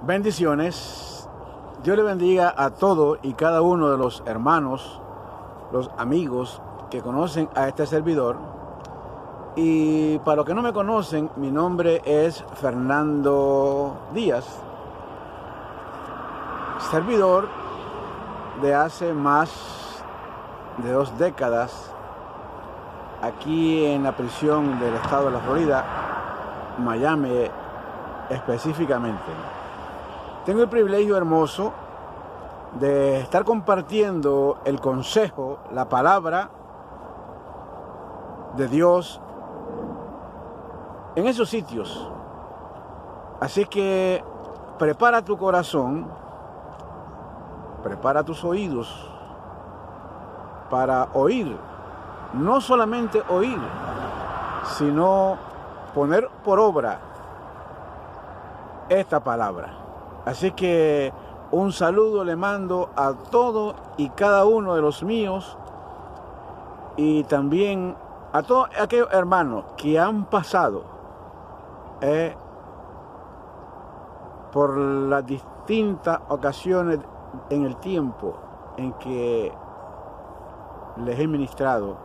Bendiciones. Dios le bendiga a todo y cada uno de los hermanos, los amigos que conocen a este servidor. Y para los que no me conocen, mi nombre es Fernando Díaz, servidor de hace más de 2 décadas aquí en la prisión del estado de la Florida, Miami específicamente. Tengo el privilegio hermoso de estar compartiendo el consejo, la palabra de Dios en esos sitios. Así que prepara tu corazón, prepara tus oídos para oír, no solamente oír, sino poner por obra esta palabra. Así que un saludo le mando a todo y cada uno de los míos y también a todos aquellos hermanos que han pasado por las distintas ocasiones en el tiempo en que les he ministrado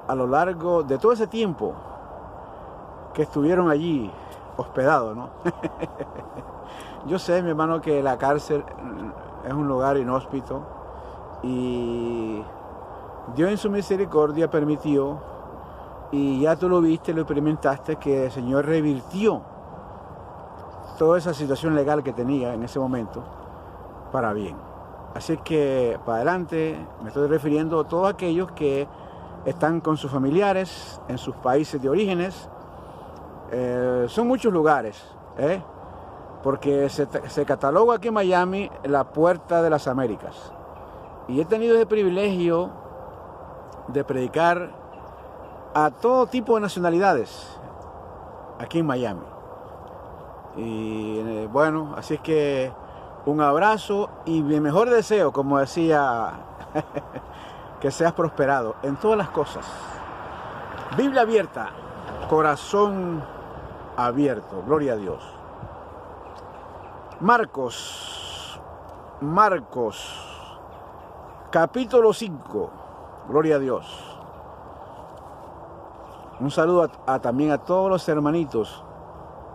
a lo largo de todo ese tiempo que estuvieron allí hospedados, ¿no? Yo sé, mi hermano, que la cárcel es un lugar inhóspito y Dios en su misericordia permitió, y ya tú lo viste, lo experimentaste, que el Señor revirtió toda esa situación legal que tenía en ese momento para bien. Así que para adelante me estoy refiriendo a todos aquellos que están con sus familiares en sus países de orígenes. Son muchos lugares, porque se cataloga aquí en Miami la puerta de las Américas. Y he tenido el privilegio de predicar a todo tipo de nacionalidades aquí en Miami. Y bueno, así es que un abrazo y mi mejor deseo, como decía, que seas prosperado en todas las cosas. Biblia abierta, corazón abierto, gloria a Dios. Marcos, capítulo 5, gloria a Dios. Un saludo también a todos los hermanitos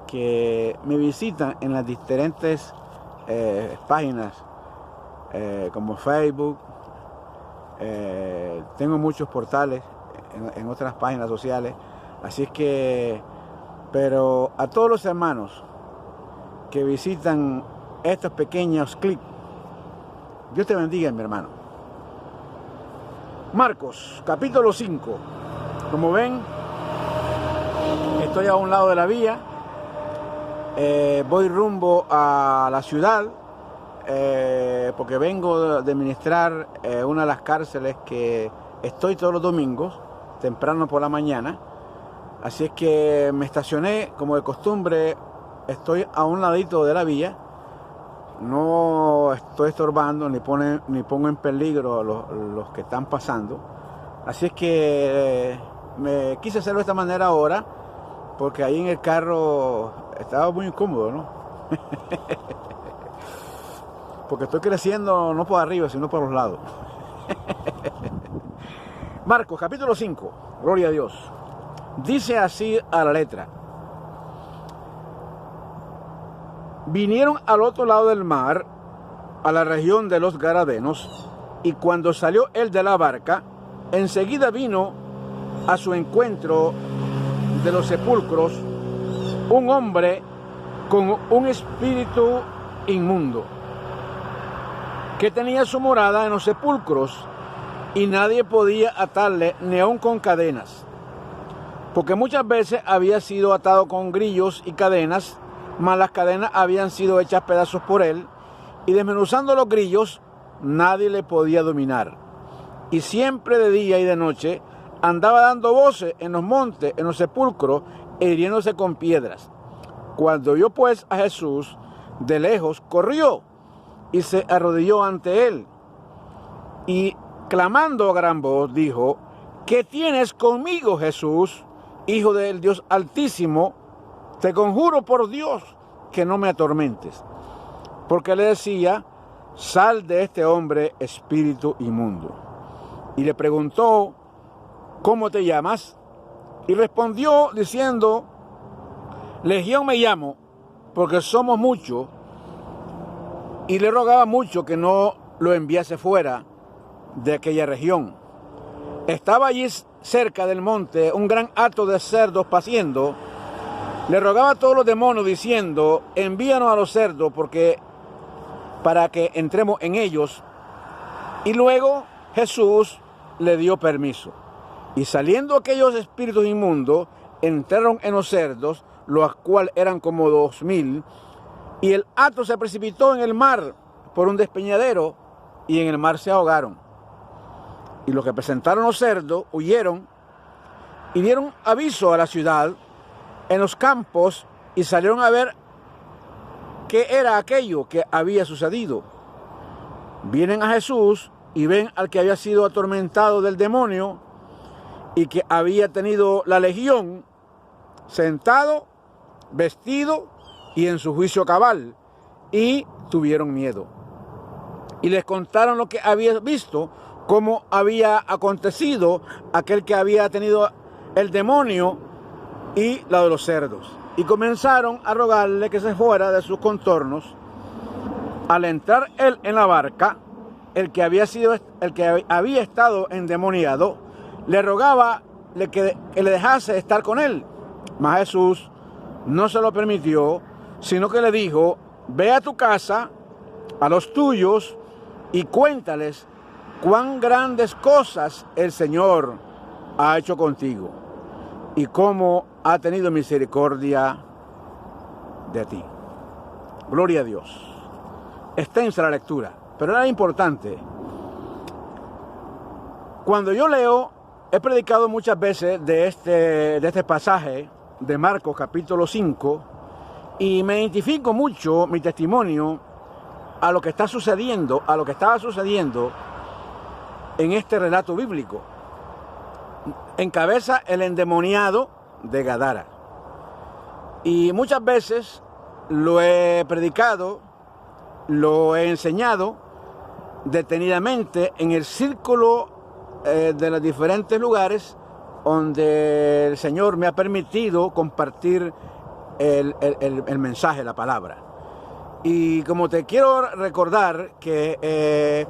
que me visitan en las diferentes páginas como Facebook. Tengo muchos portales en otras páginas sociales, así es que, pero a todos los hermanos que visitan estos pequeños clips, Dios te bendiga, mi hermano. Marcos, capítulo 5. Como ven, estoy a un lado de la vía. Voy rumbo a la ciudad porque vengo de ministrar una de las cárceles que estoy todos los domingos, temprano por la mañana. Así es que me estacioné, como de costumbre, estoy a un ladito de la vía. No estoy estorbando ni pongo en peligro a los que están pasando. Así es que me quise hacerlo de esta manera ahora, porque ahí en el carro estaba muy incómodo, ¿no? Porque estoy creciendo no por arriba, sino por los lados. Marcos, capítulo 5, gloria a Dios. Dice así a la letra: vinieron al otro lado del mar, a la región de los Gadarenos, y cuando salió él de la barca, enseguida vino a su encuentro de los sepulcros un hombre con un espíritu inmundo, que tenía su morada en los sepulcros, y nadie podía atarle ni aun con cadenas, porque muchas veces había sido atado con grillos y cadenas, mas las cadenas habían sido hechas pedazos por él, y desmenuzando los grillos, nadie le podía dominar. Y siempre de día y de noche andaba dando voces en los montes, en los sepulcros, e hiriéndose con piedras. Cuando vio pues a Jesús de lejos, corrió y se arrodilló ante él, y clamando a gran voz, dijo: ¿qué tienes conmigo, Jesús, Hijo del Dios Altísimo? Te conjuro por Dios que no me atormentes. Porque le decía, sal de este hombre, espíritu inmundo. Y le preguntó, ¿cómo te llamas? Y respondió diciendo, Legión me llamo, porque somos muchos. Y le rogaba mucho que no lo enviase fuera de aquella región. Estaba allí cerca del monte un gran hato de cerdos paciendo. Le rogaba a todos los demonios diciendo, envíanos a los cerdos para que entremos en ellos. Y luego Jesús le dio permiso. Y saliendo aquellos espíritus inmundos, entraron en los cerdos, los cuales eran como 2000, y el hato se precipitó en el mar por un despeñadero, y en el mar se ahogaron. Y los que presentaron los cerdos huyeron y dieron aviso a la ciudad en los campos y salieron a ver qué era aquello que había sucedido. Vienen a Jesús y ven al que había sido atormentado del demonio y que había tenido la legión sentado, vestido y en su juicio cabal, y tuvieron miedo. Y les contaron lo que había visto, cómo había acontecido aquel que había tenido el demonio y la de los cerdos. Y comenzaron a rogarle que se fuera de sus contornos. Al entrar él en la barca, el que había estado endemoniado, le rogaba que le dejase estar con él. Mas Jesús no se lo permitió, sino que le dijo, ve a tu casa, a los tuyos, y cuéntales cuán grandes cosas el Señor ha hecho contigo y cómo ha tenido misericordia de ti. Gloria a Dios. Extensa la lectura, pero era importante. Cuando yo leo, he predicado muchas veces de este pasaje de Marcos capítulo 5 y me identifico mucho mi testimonio a lo que está sucediendo, a lo que estaba sucediendo en este relato bíblico. Encabeza el endemoniado de Gadara. Y muchas veces lo he predicado, lo he enseñado detenidamente en el círculo de los diferentes lugares donde el Señor me ha permitido compartir el mensaje, la palabra. Y como te quiero recordar que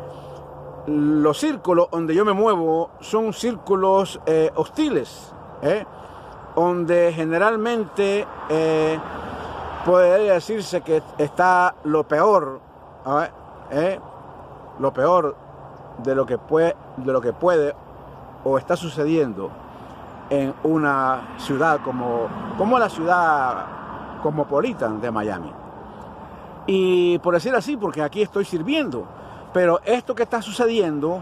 los círculos donde yo me muevo son círculos hostiles, donde generalmente puede decirse que está lo peor de lo que puede o está sucediendo en una ciudad como la ciudad cosmopolitan de Miami. Y por decir así, porque aquí estoy sirviendo, pero esto que está sucediendo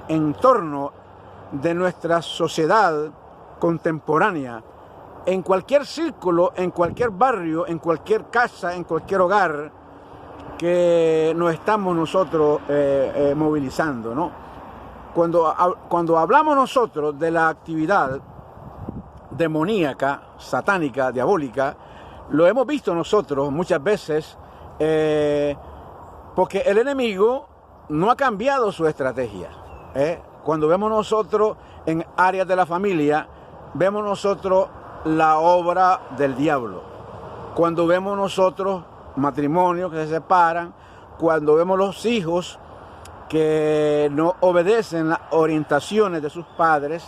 en torno de nuestra sociedad contemporánea, en cualquier círculo, en cualquier barrio, en cualquier casa, en cualquier hogar que nos estamos nosotros movilizando, ¿no? Cuando hablamos nosotros de la actividad demoníaca, satánica, diabólica, lo hemos visto nosotros muchas veces porque el enemigo no ha cambiado su estrategia. Cuando vemos nosotros en áreas de la familia, vemos nosotros la obra del diablo. Cuando vemos nosotros matrimonios que se separan, cuando vemos los hijos que no obedecen las orientaciones de sus padres,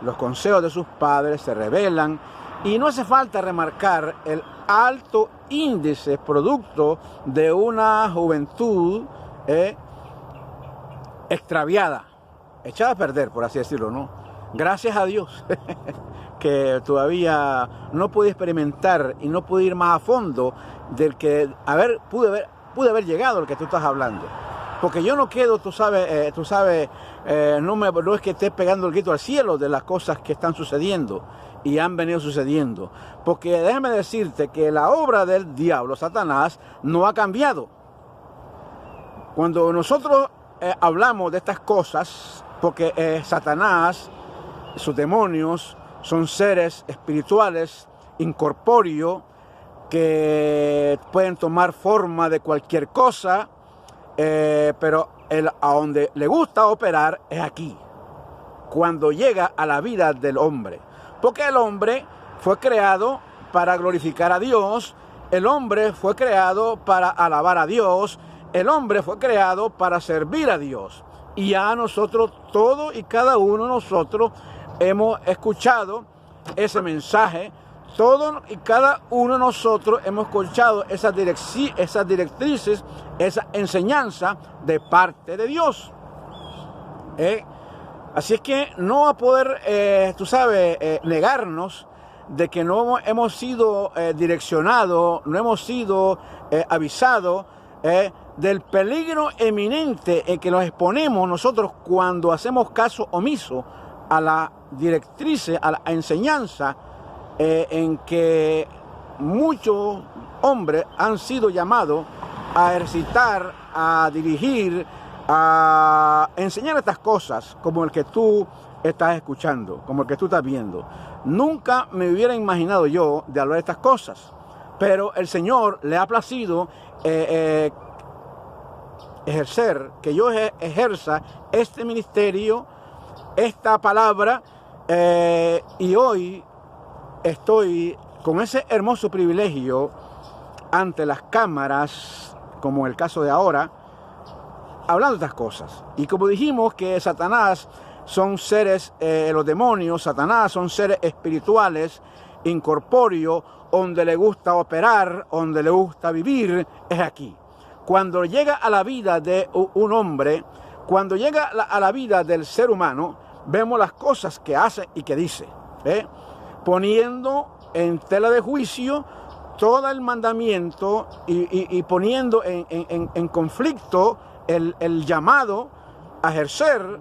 los consejos de sus padres, se rebelan, y no hace falta remarcar el alto índice producto de una juventud extraviada, echada a perder, por así decirlo, ¿no? Gracias a Dios que todavía no pude experimentar y no pude ir más a fondo del que pude haber llegado al que tú estás hablando. Porque yo no quedo, tú sabes, no es que esté pegando el grito al cielo de las cosas que están sucediendo y han venido sucediendo. Porque déjame decirte que la obra del diablo, Satanás, no ha cambiado. Cuando nosotros hablamos de estas cosas, porque Satanás, sus demonios, son seres espirituales, incorpóreos, que pueden tomar forma de cualquier cosa, pero a donde le gusta operar es aquí, cuando llega a la vida del hombre. Porque el hombre fue creado para glorificar a Dios, el hombre fue creado para alabar a Dios, el hombre fue creado para servir a Dios. Y ya nosotros, todos y cada uno de nosotros, hemos escuchado ese mensaje. Todos y cada uno de nosotros hemos escuchado esas directrices, esa enseñanza de parte de Dios. Así es que no va a poder, negarnos de que no hemos sido direccionados, no hemos sido avisados del peligro eminente en que nos exponemos nosotros cuando hacemos caso omiso a la directrices, a la enseñanza en que muchos hombres han sido llamados a ejercitar, a dirigir, a enseñar estas cosas, como el que tú estás escuchando, como el que tú estás viendo. Nunca me hubiera imaginado yo de hablar de estas cosas, pero el Señor le ha placido ejercer, que yo ejerza este ministerio, esta palabra, y hoy estoy con ese hermoso privilegio ante las cámaras, como el caso de ahora, hablando de estas cosas. Y como dijimos que Satanás son seres, los demonios, Satanás son seres espirituales, incorpóreos, donde le gusta operar, donde le gusta vivir, es aquí. Cuando llega a la vida de un hombre, cuando llega a la vida del ser humano, vemos las cosas que hace y que dice, poniendo en tela de juicio todo el mandamiento y poniendo en conflicto el llamado a ejercer,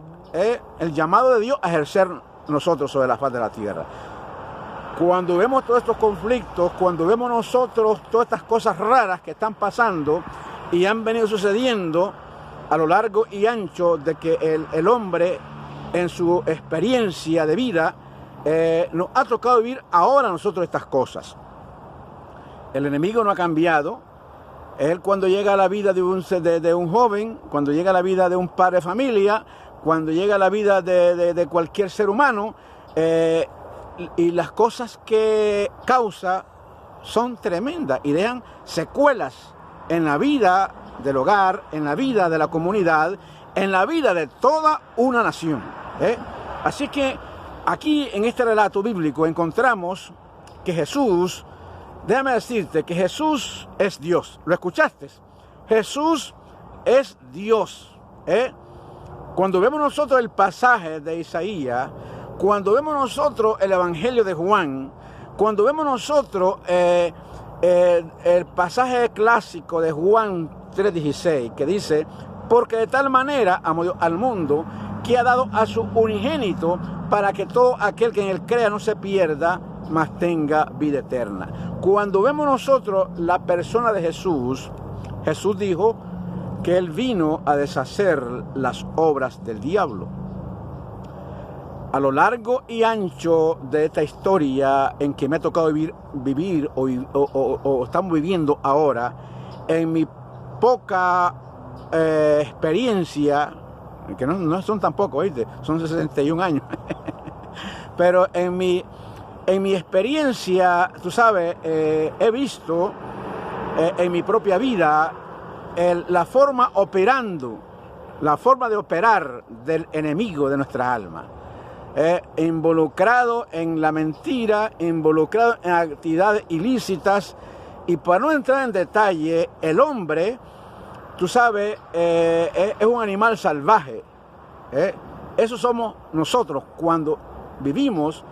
el llamado de Dios a ejercer nosotros sobre la faz de la tierra. Cuando vemos todos estos conflictos, cuando vemos nosotros todas estas cosas raras que están pasando y han venido sucediendo a lo largo y ancho de que el hombre en su experiencia de vida nos ha tocado vivir ahora nosotros estas cosas. El enemigo no ha cambiado. Él, cuando llega a la vida de un joven, cuando llega a la vida de un padre de familia, cuando llega a la vida de cualquier ser humano, y las cosas que causa son tremendas y dejan secuelas en la vida del hogar, en la vida de la comunidad, en la vida de toda una nación. Así que aquí en este relato bíblico encontramos que Jesús, déjame decirte que Jesús es Dios. ¿Lo escuchaste? Jesús es Dios. Cuando vemos nosotros el pasaje de Isaías, cuando vemos nosotros el Evangelio de Juan, cuando vemos nosotros el pasaje clásico de Juan 3:16, que dice: porque de tal manera amó Dios al mundo, que ha dado a su unigénito, para que todo aquel que en él crea no se pierda, mas tenga vida eterna. Cuando vemos nosotros la persona de Jesús, Jesús dijo que él vino a deshacer las obras del diablo. A lo largo y ancho de esta historia en que me ha tocado vivir o estamos viviendo ahora, en mi poca experiencia, que no son tampoco, ¿oíste? Son 61 años, pero en mi experiencia, tú sabes, he visto en mi propia vida la forma de operar del enemigo de nuestra alma. Involucrado en la mentira, involucrado en actividades ilícitas, y para no entrar en detalle, el hombre, tú sabes, es un animal salvaje. Eso somos nosotros cuando vivimos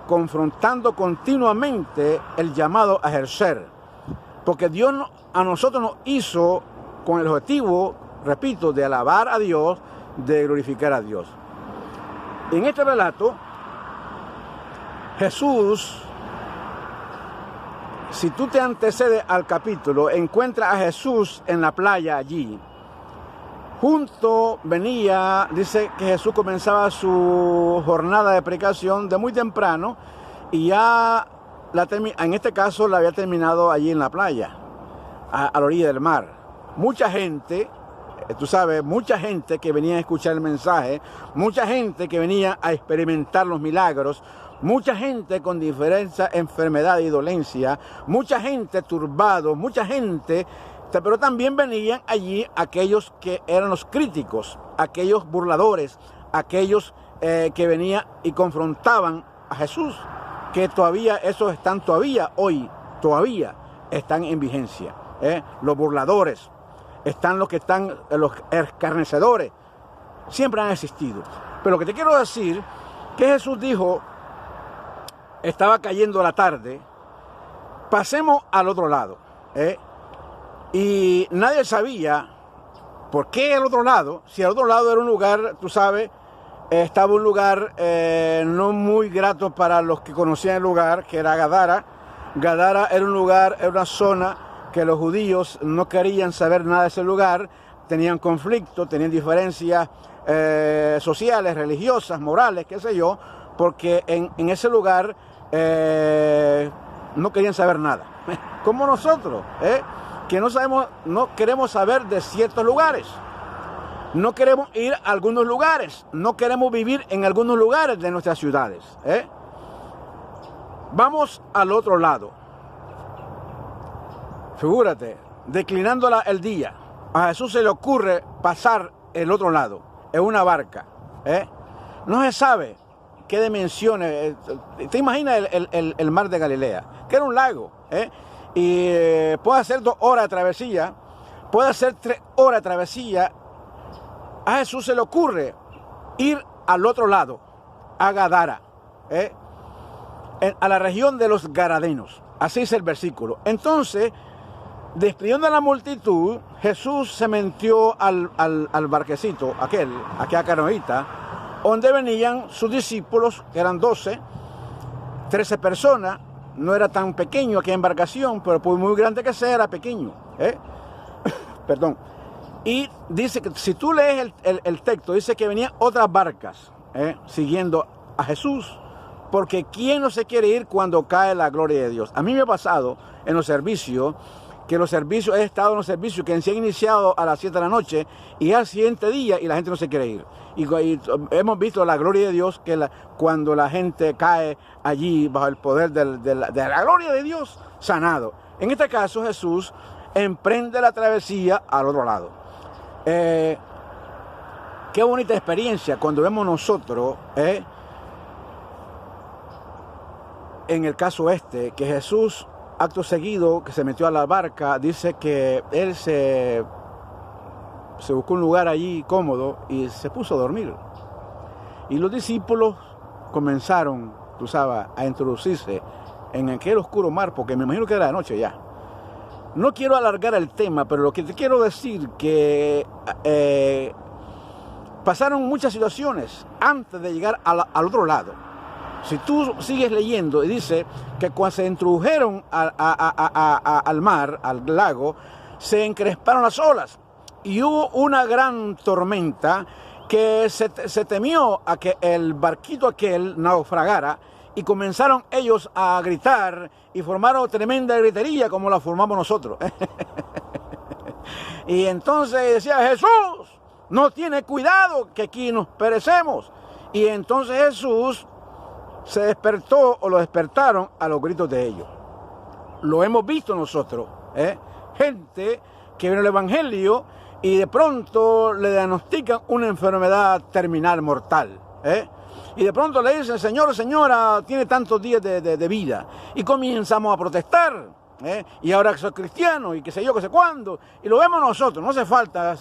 confrontando continuamente el llamado a ejercer, porque Dios a nosotros nos hizo con el objetivo, repito, de alabar a Dios, de glorificar a Dios. En este relato, Jesús, si tú te antecedes al capítulo, encuentras a Jesús en la playa allí, junto venía, dice que Jesús comenzaba su jornada de predicación de muy temprano y ya en este caso la había terminado allí en la playa, a la orilla del mar. Mucha gente, tú sabes, mucha gente que venía a escuchar el mensaje, mucha gente que venía a experimentar los milagros, mucha gente con diferentes enfermedades y dolencias, mucha gente turbado, mucha gente, pero también venían allí aquellos que eran los críticos, aquellos burladores, aquellos que venían y confrontaban a Jesús, que todavía esos están hoy están en vigencia. Los burladores, están los escarnecedores, siempre han existido. Pero lo que te quiero decir, que Jesús dijo, estaba cayendo la tarde, pasemos al otro lado. Y nadie sabía por qué el otro lado, si el otro lado era un lugar, tú sabes, estaba un lugar no muy grato para los que conocían el lugar, que era Gadara. Gadara era un lugar, era una zona que los judíos no querían saber nada de ese lugar, tenían conflictos, tenían diferencias sociales, religiosas, morales, qué sé yo, porque en ese lugar no querían saber nada. Como nosotros, que no queremos saber de ciertos lugares. No queremos ir a algunos lugares, no queremos vivir en algunos lugares de nuestras ciudades. Vamos al otro lado. Figúrate, declinando el día, a Jesús se le ocurre pasar el otro lado, en una barca. No se sabe qué dimensiones. ¿Te imaginas el mar de Galilea? Que era un lago. Y puede hacer 2 horas de travesía, puede hacer 3 horas de travesía. A Jesús se le ocurre ir al otro lado, a Gadara, a la región de los Garadenos. Así es el versículo. Entonces, despidiendo a la multitud, Jesús se metió al barquecito, aquella canoita, donde venían sus discípulos, que eran 13 personas. No era tan pequeño aquella embarcación, pero por muy grande que sea, era pequeño. Perdón. Y dice que si tú lees el texto, dice que venían otras barcas siguiendo a Jesús, porque ¿quién no se quiere ir cuando cae la gloria de Dios? A mí me ha pasado en los servicios, he estado en los servicios que se han iniciado a las 7 de la noche y al siguiente día y la gente no se quiere ir. Y hemos visto la gloria de Dios, cuando la gente cae allí bajo el poder de la gloria de Dios, sanado. En este caso Jesús emprende la travesía al otro lado. Qué bonita experiencia cuando vemos nosotros, en el caso que Jesús, acto seguido, que se metió a la barca, dice que él se buscó un lugar allí cómodo y se puso a dormir. Y los discípulos comenzaron, tú sabes, a introducirse en aquel oscuro mar, porque me imagino que era de noche ya. No quiero alargar el tema, pero lo que te quiero decir que pasaron muchas situaciones antes de llegar al otro lado. Si tú sigues leyendo, y dice que cuando se introdujeron al mar, al lago, se encresparon las olas y hubo una gran tormenta que se temió a que el barquito aquel naufragara, y comenzaron ellos a gritar y formaron tremenda gritería como la formamos nosotros. Y entonces decía: Jesús, no tiene cuidado que aquí nos perecemos. Y entonces Jesús se despertó, o lo despertaron a los gritos de ellos. Lo hemos visto nosotros, gente que viene al Evangelio y de pronto le diagnostican una enfermedad terminal mortal, y de pronto le dicen: Señor, señora, tiene tantos días de vida, y comenzamos a protestar, y ahora que soy cristiano y qué sé yo, qué sé cuándo, y lo vemos nosotros. No hace falta,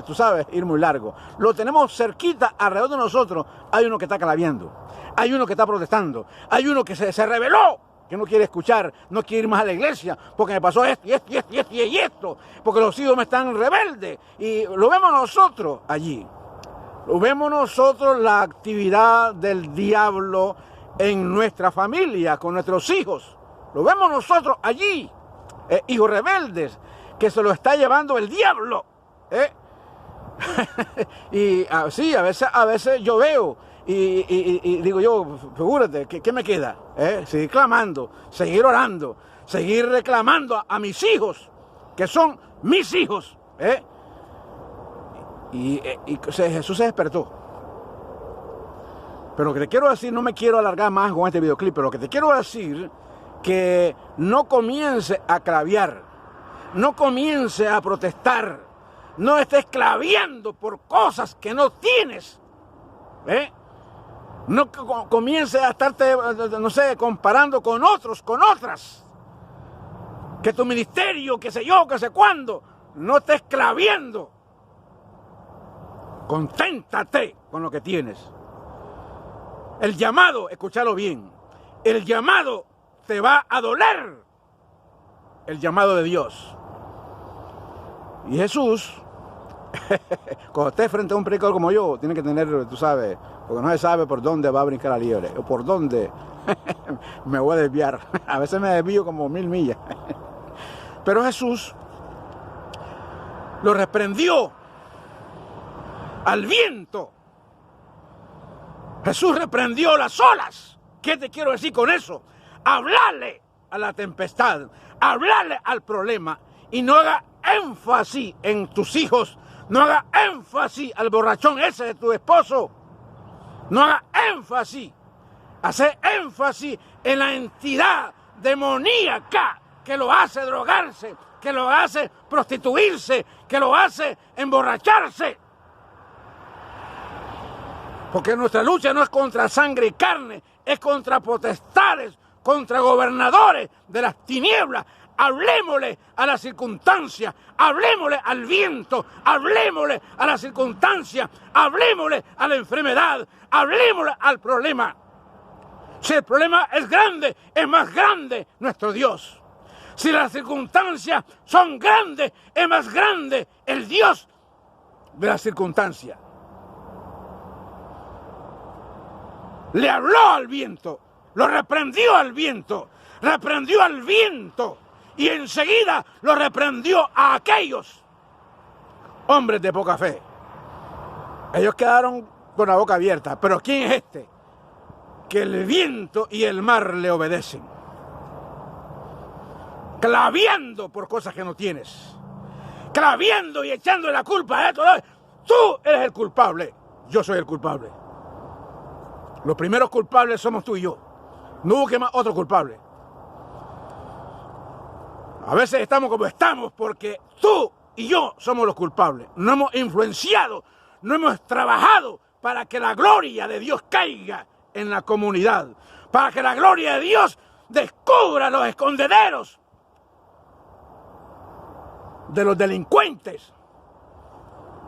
tú sabes, ir muy largo, lo tenemos cerquita, alrededor de nosotros. Hay uno que está claviando, hay uno que está protestando, hay uno que se rebeló, que no quiere escuchar, no quiere ir más a la iglesia, porque me pasó esto y esto, porque los hijos me están rebeldes. Y lo vemos nosotros allí. Lo vemos nosotros, la actividad del diablo en nuestra familia, con nuestros hijos. Lo vemos nosotros allí, hijos rebeldes, que se lo está llevando el diablo. Y sí, a veces yo veo y digo yo, figúrate, ¿qué me queda? Seguir clamando, seguir orando, seguir reclamando a mis hijos, que son mis hijos. Y Jesús se despertó. Pero lo que te quiero decir, no me quiero alargar más con este videoclip, pero lo que te quiero decir, que no comience a claviar, no comience a protestar, no estés claviando por cosas que no tienes. No comiences a estarte, no sé, comparando con otros, con otras. Que tu ministerio, que sé yo, que sé cuándo, no estés claviando. Conténtate con lo que tienes. El llamado, escúchalo bien, el llamado te va a doler. El llamado de Dios. Y Jesús, cuando esté frente a un predicador como yo, tiene que tener, tú sabes, porque no se sabe por dónde va a brincar la liebre, o por dónde me voy a desviar. A veces me desvío como 1000 millas. Pero Jesús lo reprendió al viento. Jesús reprendió las olas. ¿Qué te quiero decir con eso? Hablarle a la tempestad, hablarle al problema, y no haga énfasis en tus hijos, no haga énfasis al borrachón ese de tu esposo, no haga énfasis, hace énfasis en la entidad demoníaca que lo hace drogarse, que lo hace prostituirse, que lo hace emborracharse. Porque nuestra lucha no es contra sangre y carne, es contra potestades, contra gobernadores de las tinieblas. Hablémosle a la circunstancia, hablémosle al viento, hablémosle a la circunstancia, hablémosle a la enfermedad, hablémosle al problema. Si el problema es grande, es más grande nuestro Dios. Si las circunstancias son grandes, es más grande el Dios de las circunstancias. Le habló al viento, lo reprendió al viento, y enseguida lo reprendió a aquellos hombres de poca fe. Ellos quedaron con la boca abierta. Pero ¿quién es este? Que el viento y el mar le obedecen. Claviando por cosas que no tienes. Claviando y echando la culpa a esto. Tú eres el culpable. Yo soy el culpable. Los primeros culpables somos tú y yo. No busque más otro culpable. A veces estamos como estamos porque tú y yo somos los culpables. No hemos influenciado, no hemos trabajado para que la gloria de Dios caiga en la comunidad. Para que la gloria de Dios descubra los escondederos de los delincuentes.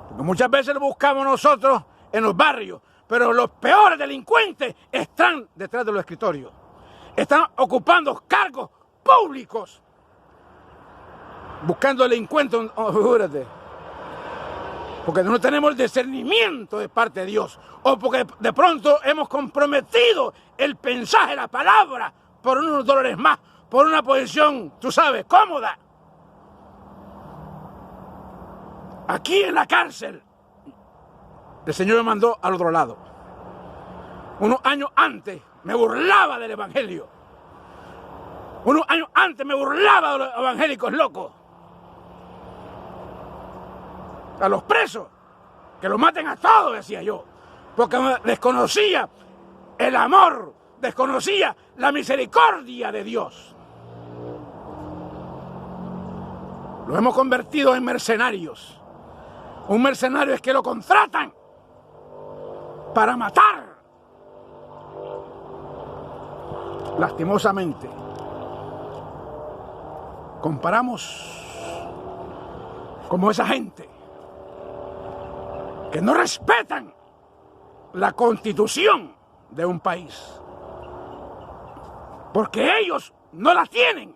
Porque muchas veces lo buscamos nosotros en los barrios. Pero los peores delincuentes están detrás de los escritorios. Están ocupando cargos públicos. Buscando delincuentes. Oh, figúrate. Porque no tenemos el discernimiento de parte de Dios. O porque de pronto hemos comprometido el mensaje, la palabra, por unos dólares más. Por una posición, tú sabes, cómoda. Aquí en la cárcel. El Señor me mandó al otro lado. Unos años antes me burlaba del evangelio. Unos años antes me burlaba de los evangélicos locos. A los presos, que los maten a todos, decía yo. Porque desconocía el amor, desconocía la misericordia de Dios. Los hemos convertido en mercenarios. Un mercenario es que lo contratan para matar. Lastimosamente, comparamos como esa gente que no respetan la constitución de un país, porque ellos no la tienen.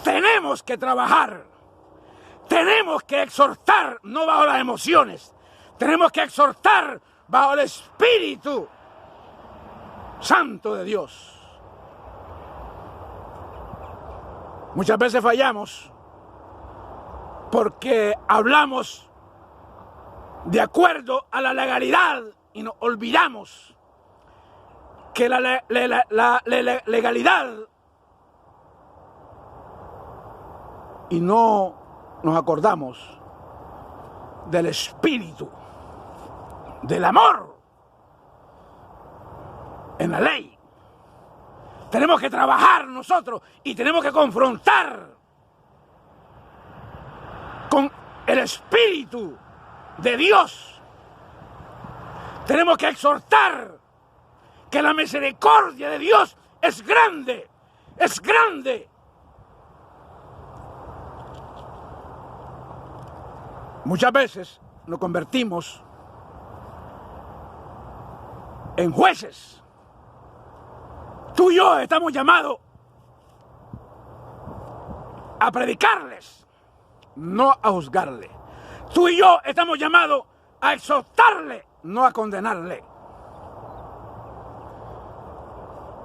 Tenemos que trabajar, tenemos que exhortar, no bajo las emociones, tenemos que exhortar bajo el Espíritu Santo de Dios. Muchas veces fallamos porque hablamos de acuerdo a la legalidad y nos olvidamos que la legalidad, y no nos acordamos del espíritu, del amor en la ley. Tenemos que trabajar nosotros y tenemos que confrontar con el espíritu de Dios. Tenemos que exhortar que la misericordia de Dios es grande, es grande. Muchas veces nos convertimos en jueces. Tú y yo estamos llamados a predicarles, no a juzgarle. Tú y yo estamos llamados a exhortarle, no a condenarle.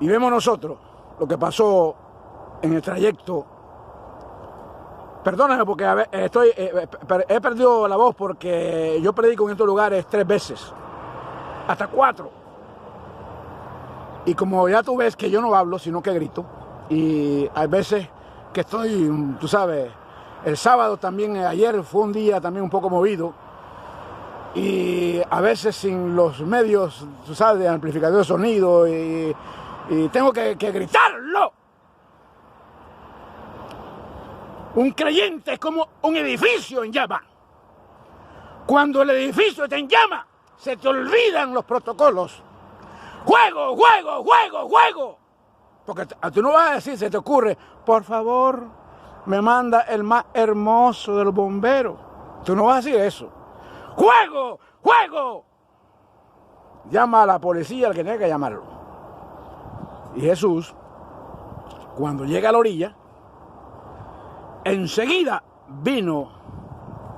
Y vemos nosotros lo que pasó en el trayecto. Perdóname porque he perdido la voz porque yo predico en estos lugares 3 veces, hasta 4. Y como ya tú ves que yo no hablo, sino que grito. Y hay veces que estoy, tú sabes, el sábado también, ayer fue un día también un poco movido. Y a veces sin los medios, tú sabes, de amplificador de sonido y tengo que gritarlo. Un creyente es como un edificio en llama. Cuando el edificio está en llama, se te olvidan los protocolos. ¡Juego, juego, juego, juego! Porque tú no vas a decir, se te ocurre, por favor, me manda el más hermoso de los bomberos. Tú no vas a decir eso. ¡Juego, juego! Llama a la policía al que tenga que llamarlo. Y Jesús, cuando llega a la orilla, enseguida vino,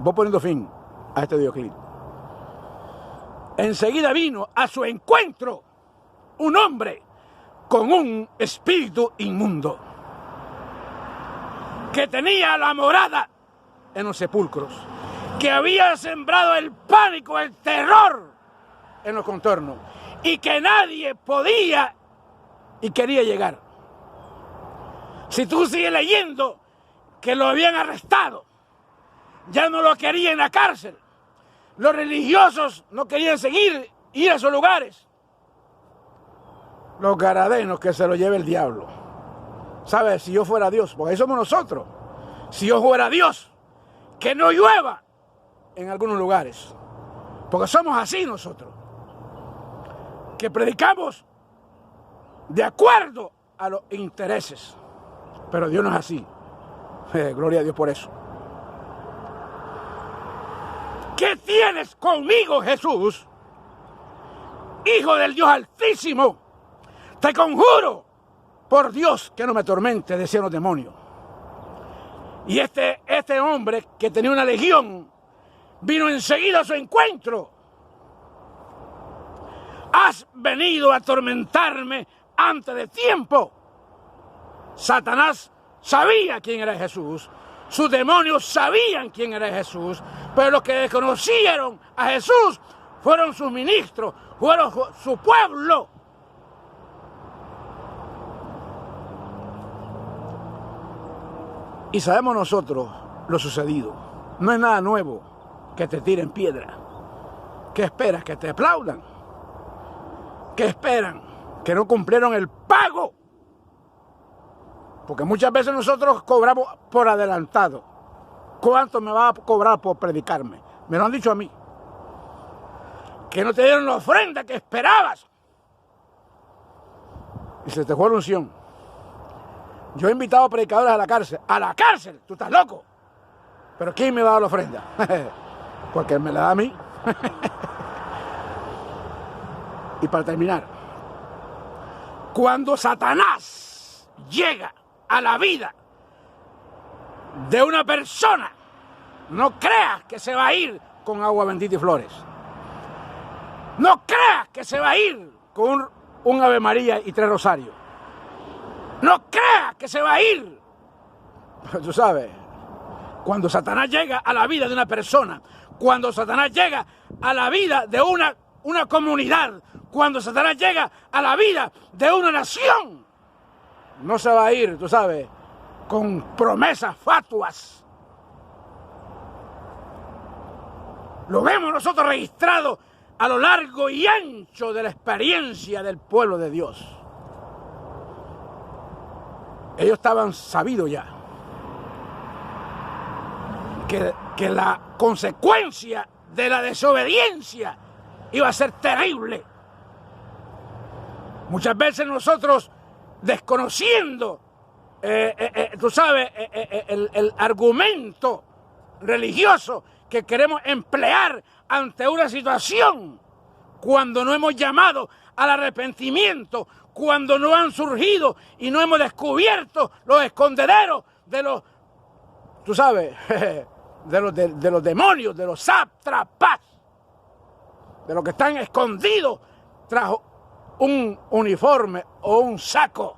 voy poniendo fin a este videoclip, enseguida vino a su encuentro un hombre con un espíritu inmundo que tenía la morada en los sepulcros, que había sembrado el pánico, el terror en los contornos y que nadie podía y quería llegar. Si tú sigues leyendo que lo habían arrestado, ya no lo querían en la cárcel, los religiosos no querían ir a esos lugares. Los garadenos, que se lo lleve el diablo. ¿Sabes? Si yo fuera Dios, porque ahí somos nosotros. Si yo fuera Dios, que no llueva en algunos lugares. Porque somos así nosotros. Que predicamos de acuerdo a los intereses. Pero Dios no es así. Gloria a Dios por eso. ¿Qué tienes conmigo, Jesús? Hijo del Dios Altísimo. Te conjuro por Dios que no me atormente, decían los demonios. Y este hombre que tenía una legión vino enseguida a su encuentro. Has venido a atormentarme antes de tiempo. Satanás sabía quién era Jesús. Sus demonios sabían quién era Jesús. Pero los que desconocieron a Jesús fueron sus ministros, fueron su pueblo. Y sabemos nosotros lo sucedido. No es nada nuevo que te tiren piedra. ¿Qué esperas? ¿Que te aplaudan? ¿Qué esperan? Que no cumplieron el pago. Porque muchas veces nosotros cobramos por adelantado. ¿Cuánto me va a cobrar por predicarme? Me lo han dicho a mí. Que no te dieron la ofrenda que esperabas. Y se te fue la unción. Yo he invitado a predicadores a la cárcel. ¡A la cárcel! ¡Tú estás loco! ¿Pero quién me va a dar la ofrenda? Porque me la da a mí. Y para terminar, cuando Satanás llega a la vida de una persona, no creas que se va a ir con agua bendita y flores. No creas que se va a ir con un Ave María y 3 rosarios. No creas que se va a ir, tú sabes, Cuando Satanás llega a la vida de una persona, cuando Satanás llega a la vida de una comunidad, cuando Satanás llega a la vida de una nación, no se va a ir, tú sabes, con promesas fatuas. Lo vemos nosotros registrado a lo largo y ancho de la experiencia del pueblo de Dios. Ellos estaban sabidos ya que la consecuencia de la desobediencia iba a ser terrible. Muchas veces nosotros, desconociendo, tú sabes, el argumento religioso que queremos emplear ante una situación, cuando no hemos llamado al arrepentimiento, cuando no han surgido y no hemos descubierto los escondederos de los, tú sabes, de los demonios, de los sátrapas, de los que están escondidos tras un uniforme o un saco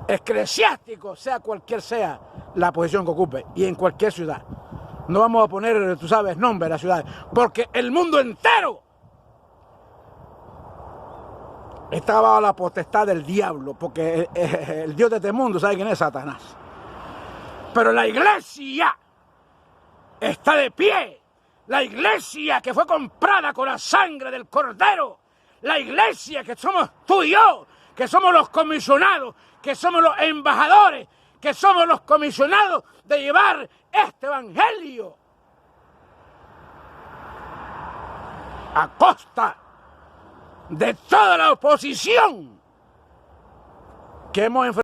eclesiástico, sea cualquier sea la posición que ocupe, y en cualquier ciudad. No vamos a poner, tú sabes, nombre a la ciudad, porque el mundo entero está bajo la potestad del diablo, porque el Dios de este mundo sabe quién es Satanás. Pero la iglesia está de pie, la iglesia que fue comprada con la sangre del Cordero, la iglesia que somos tú y yo, que somos los comisionados, que somos los embajadores, que somos los comisionados de llevar este evangelio a costa de toda la oposición que hemos enfrentado.